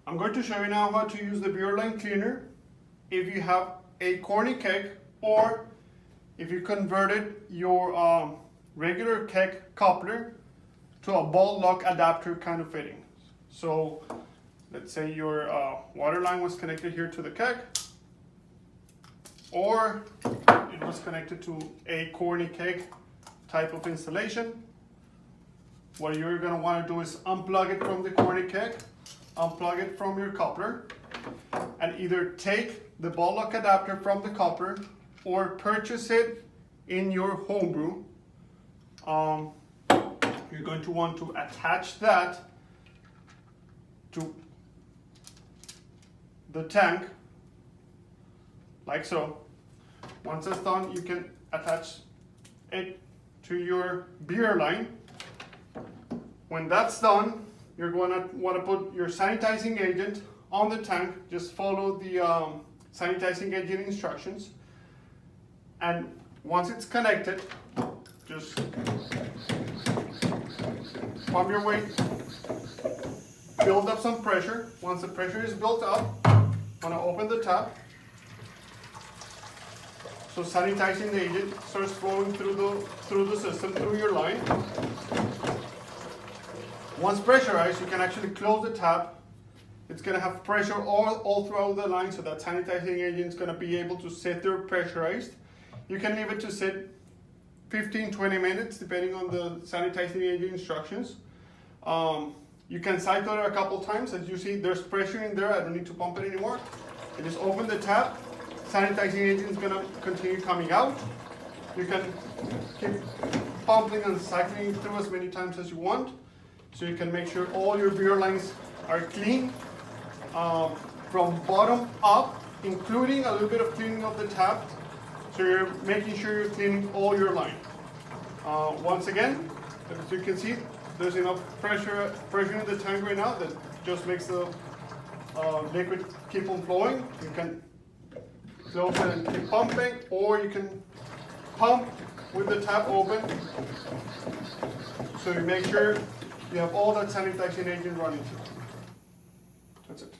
I'm going to show you now how to use the beer line cleaner if you have a corny keg or if you converted your regular keg coupler to a ball lock adapter kind of fitting. So let's say your water line was connected here to the keg, or it was connected to a corny keg type of installation. What you're going to want to do is unplug it from the corny keg, unplug it from your coupler, and either take the ball lock adapter from the coupler or purchase it in your homebrew. You're going to want to attach that to the tank like so. Once that's done, you can attach it to your beer line. When that's done, you're going to want to put your sanitizing agent on the tank. Just follow the sanitizing agent instructions, and once it's connected, just pump your weight, build up some pressure. Once the pressure is built up, I'm going to open the tap. So sanitizing the agent starts flowing through the system, through your line. Once pressurized, you can actually close the tap. It's going to have pressure all throughout the line, so that sanitizing agent is going to be able to sit there pressurized. You can leave it to sit 15-20 minutes depending on the sanitizing agent instructions. You can cycle it a couple times. As you see, there's pressure in there. I don't need to pump it anymore. I just open the tap. Sanitizing agent is going to continue coming out. You can keep pumping and cycling through as many times as you want, so you can make sure all your beer lines are clean from bottom up, including a little bit of cleaning of the tap. So you're making sure you're cleaning all your line. Once again, as you can see, there's enough pressure in the tank right now that just makes the liquid keep on flowing. You can close it and keep pumping, or you can pump with the tap open. So you make sure you have all that sanitizing agent running through. That's it.